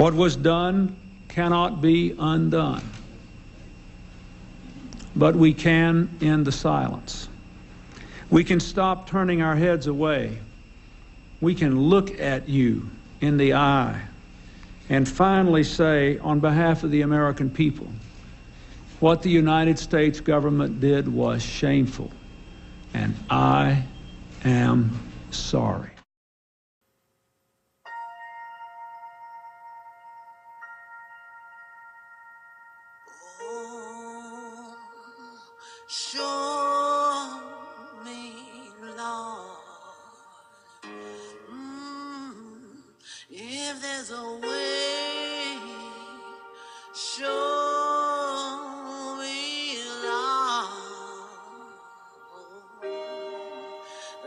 What was done cannot be undone, but we can end the silence. We can stop turning our heads away. We can look at you in the eye and finally say, on behalf of the American people, what the United States government did was shameful, and I am sorry. Show me, Lord, if there's a way. Show me, Lord,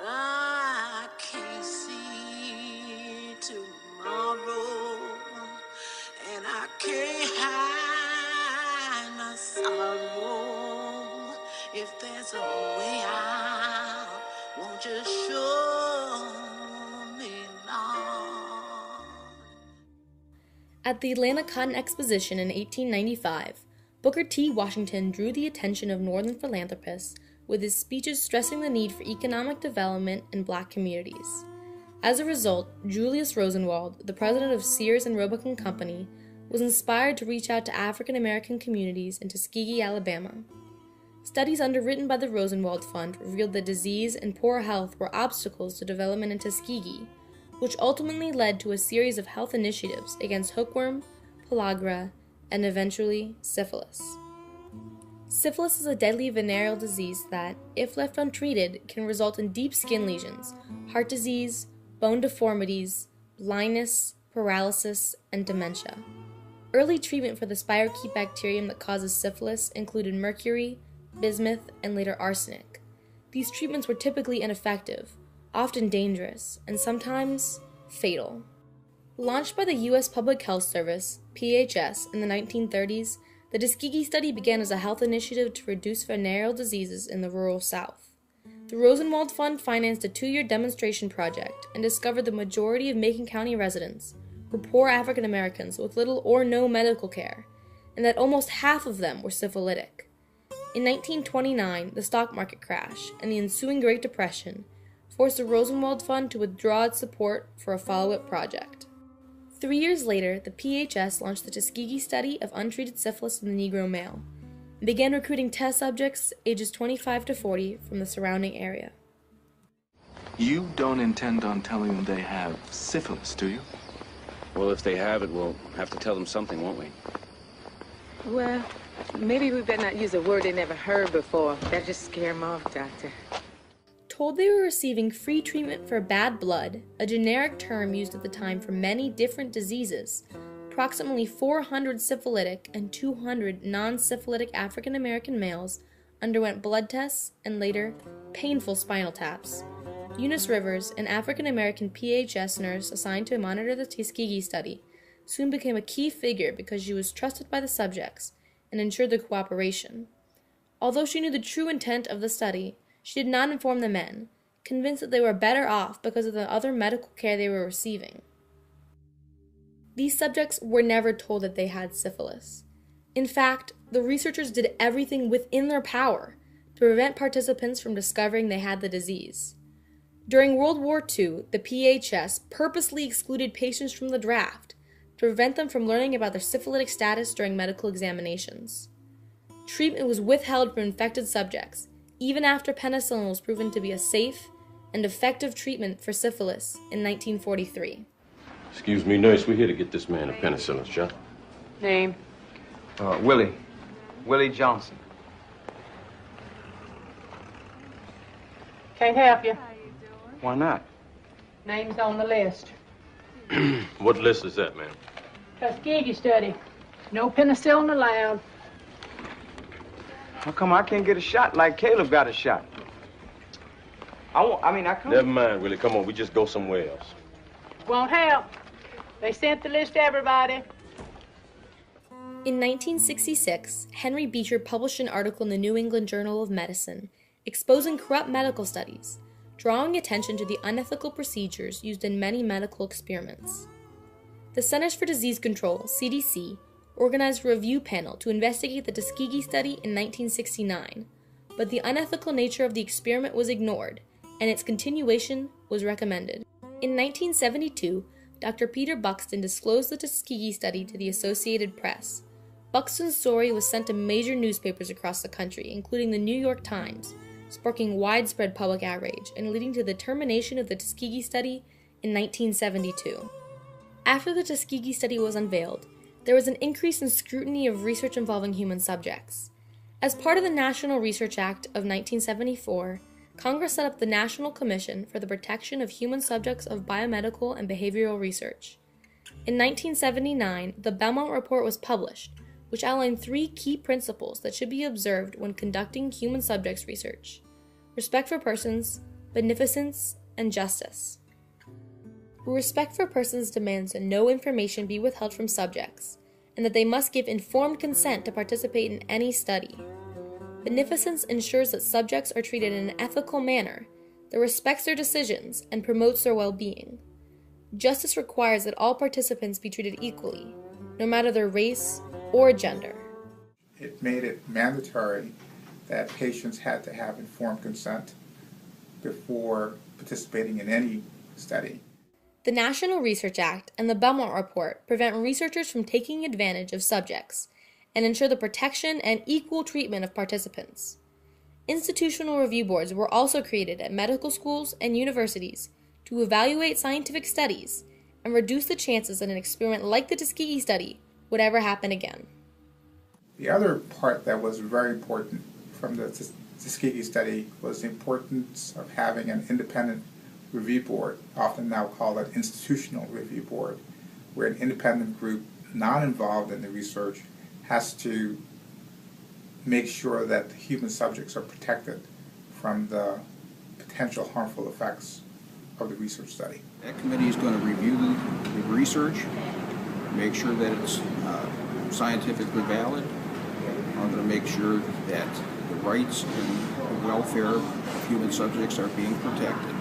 I can't see tomorrow, and I can't hide my sorrow. If there's a way out, won't you show me, Lord? At the Atlanta Cotton Exposition in 1895, Booker T. Washington drew the attention of Northern philanthropists with his speeches stressing the need for economic development in Black communities. As a result, Julius Rosenwald, the president of Sears and Roebuck & Company, was inspired to reach out to African American communities in Tuskegee, Alabama. Studies underwritten by the Rosenwald Fund revealed that disease and poor health were obstacles to development in Tuskegee, which ultimately led to a series of health initiatives against hookworm, pellagra, and eventually syphilis. Syphilis is a deadly venereal disease that, if left untreated, can result in deep skin lesions, heart disease, bone deformities, blindness, paralysis, and dementia. Early treatment for the spirochete bacterium that causes syphilis included mercury, bismuth, and later arsenic. These treatments were typically ineffective, often dangerous, and sometimes fatal. Launched by the U.S. Public Health Service, PHS, in the 1930s, the Tuskegee study began as a health initiative to reduce venereal diseases in the rural South. The Rosenwald Fund financed a 2-year demonstration project and discovered the majority of Macon County residents were poor African Americans with little or no medical care, and that almost half of them were syphilitic. In 1929, the stock market crash and the ensuing Great Depression forced the Rosenwald Fund to withdraw its support for a follow-up project. 3 years later, the PHS launched the Tuskegee study of untreated syphilis in the Negro male and began recruiting test subjects ages 25 to 40 from the surrounding area. You don't intend on telling them they have syphilis, do you? Well, if they have it, we'll have to tell them something, won't we? Well, maybe we better not use a word they never heard before. That'll just scare them off, Doctor. Told they were receiving free treatment for bad blood, a generic term used at the time for many different diseases, approximately 400 syphilitic and 200 non-syphilitic African American males underwent blood tests and later painful spinal taps. Eunice Rivers, an African American PHS nurse assigned to monitor the Tuskegee study, soon became a key figure because she was trusted by the subjects and ensured their cooperation. Although she knew the true intent of the study, she did not inform the men, convinced that they were better off because of the other medical care they were receiving. These subjects were never told that they had syphilis. In fact, the researchers did everything within their power to prevent participants from discovering they had the disease. During World War II, the PHS purposely excluded patients from the draft to prevent them from learning about their syphilitic status during medical examinations. Treatment was withheld from infected subjects, even after penicillin was proven to be a safe and effective treatment for syphilis in 1943. Excuse me, nurse, we're here to get this man a penicillin shot. Name? Willie Johnson. Can't help you. Why not? Name's on the list. What list is that, ma'am? Tuskegee study. No penicillin allowed. How come I can't get a shot like Caleb got a shot? I come. Never mind, Willie. Come on, we just go somewhere else. Won't help. They sent the list to everybody. In 1966, Henry Beecher published an article in the New England Journal of Medicine exposing corrupt medical studies, drawing attention to the unethical procedures used in many medical experiments. The Centers for Disease Control, CDC, organized a review panel to investigate the Tuskegee study in 1969, but the unethical nature of the experiment was ignored, and its continuation was recommended. In 1972, Dr. Peter Buxton disclosed the Tuskegee study to the Associated Press. Buxton's story was sent to major newspapers across the country, including the New York Times, sparking widespread public outrage and leading to the termination of the Tuskegee study in 1972. After the Tuskegee study was unveiled, there was an increase in scrutiny of research involving human subjects. As part of the National Research Act of 1974, Congress set up the National Commission for the Protection of Human Subjects of Biomedical and Behavioral Research. In 1979, the Belmont Report was published, which outlined 3 key principles that should be observed when conducting human subjects research: respect for persons, beneficence, and justice. Respect for persons demands that no information be withheld from subjects, and that they must give informed consent to participate in any study. Beneficence ensures that subjects are treated in an ethical manner that respects their decisions and promotes their well-being. Justice requires that all participants be treated equally, no matter their race or gender. It made it mandatory that patients had to have informed consent before participating in any study. The National Research Act and the Belmont Report prevent researchers from taking advantage of subjects and ensure the protection and equal treatment of participants. Institutional review boards were also created at medical schools and universities to evaluate scientific studies and reduce the chances that an experiment like the Tuskegee study would ever happen again. The other part that was very important from the Tuskegee study was the importance of having an independent review board, often now called an institutional review board, where an independent group not involved in the research has to make sure that the human subjects are protected from the potential harmful effects of the research study. That committee is going to review the research, make sure that it's scientifically valid. I'm going to make sure that the rights and the welfare of human subjects are being protected,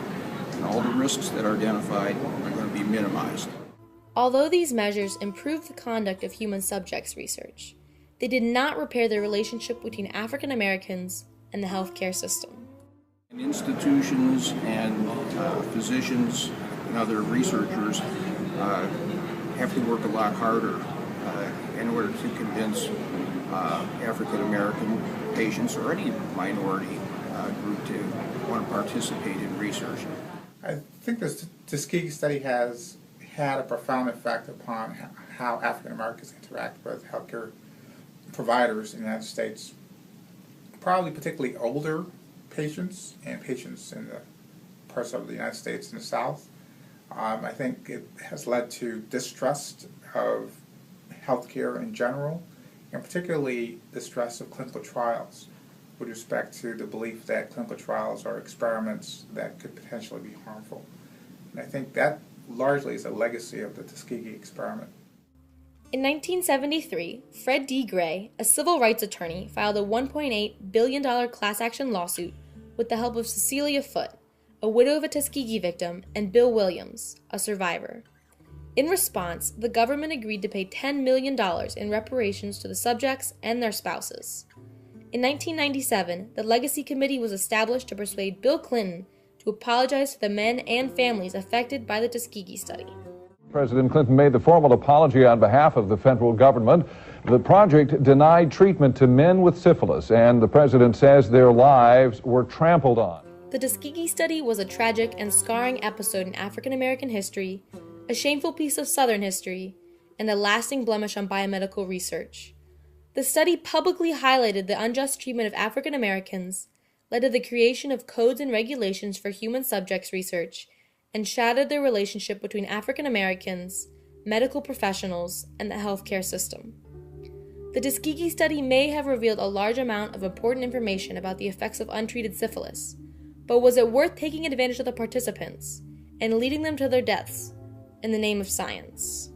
and all the risks that are identified are going to be minimized. Although these measures improved the conduct of human subjects research, they did not repair the relationship between African Americans and the healthcare system. And institutions and physicians and other researchers have to work a lot harder in order to convince African American patients or any minority group to want to participate in research. I think the Tuskegee study has had a profound effect upon how African Americans interact with healthcare providers in the United States, probably particularly older patients and patients in the parts of the United States in the South. I think it has led to distrust of healthcare in general, and particularly distrust of clinical trials with respect to the belief that clinical trials are experiments that could potentially be harmful. And I think that largely is a legacy of the Tuskegee experiment. In 1973, Fred D. Gray, a civil rights attorney, filed a $1.8 billion class action lawsuit with the help of Cecilia Foote, a widow of a Tuskegee victim, and Bill Williams, a survivor. In response, the government agreed to pay $10 million in reparations to the subjects and their spouses. In 1997, the Legacy Committee was established to persuade Bill Clinton to apologize to the men and families affected by the Tuskegee study. President Clinton made the formal apology on behalf of the federal government. The project denied treatment to men with syphilis, and the president says their lives were trampled on. The Tuskegee study was a tragic and scarring episode in African American history, a shameful piece of Southern history, and a lasting blemish on biomedical research. The study publicly highlighted the unjust treatment of African Americans, led to the creation of codes and regulations for human subjects research, and shattered the relationship between African Americans, medical professionals, and the healthcare system. The Tuskegee study may have revealed a large amount of important information about the effects of untreated syphilis, but was it worth taking advantage of the participants and leading them to their deaths in the name of science?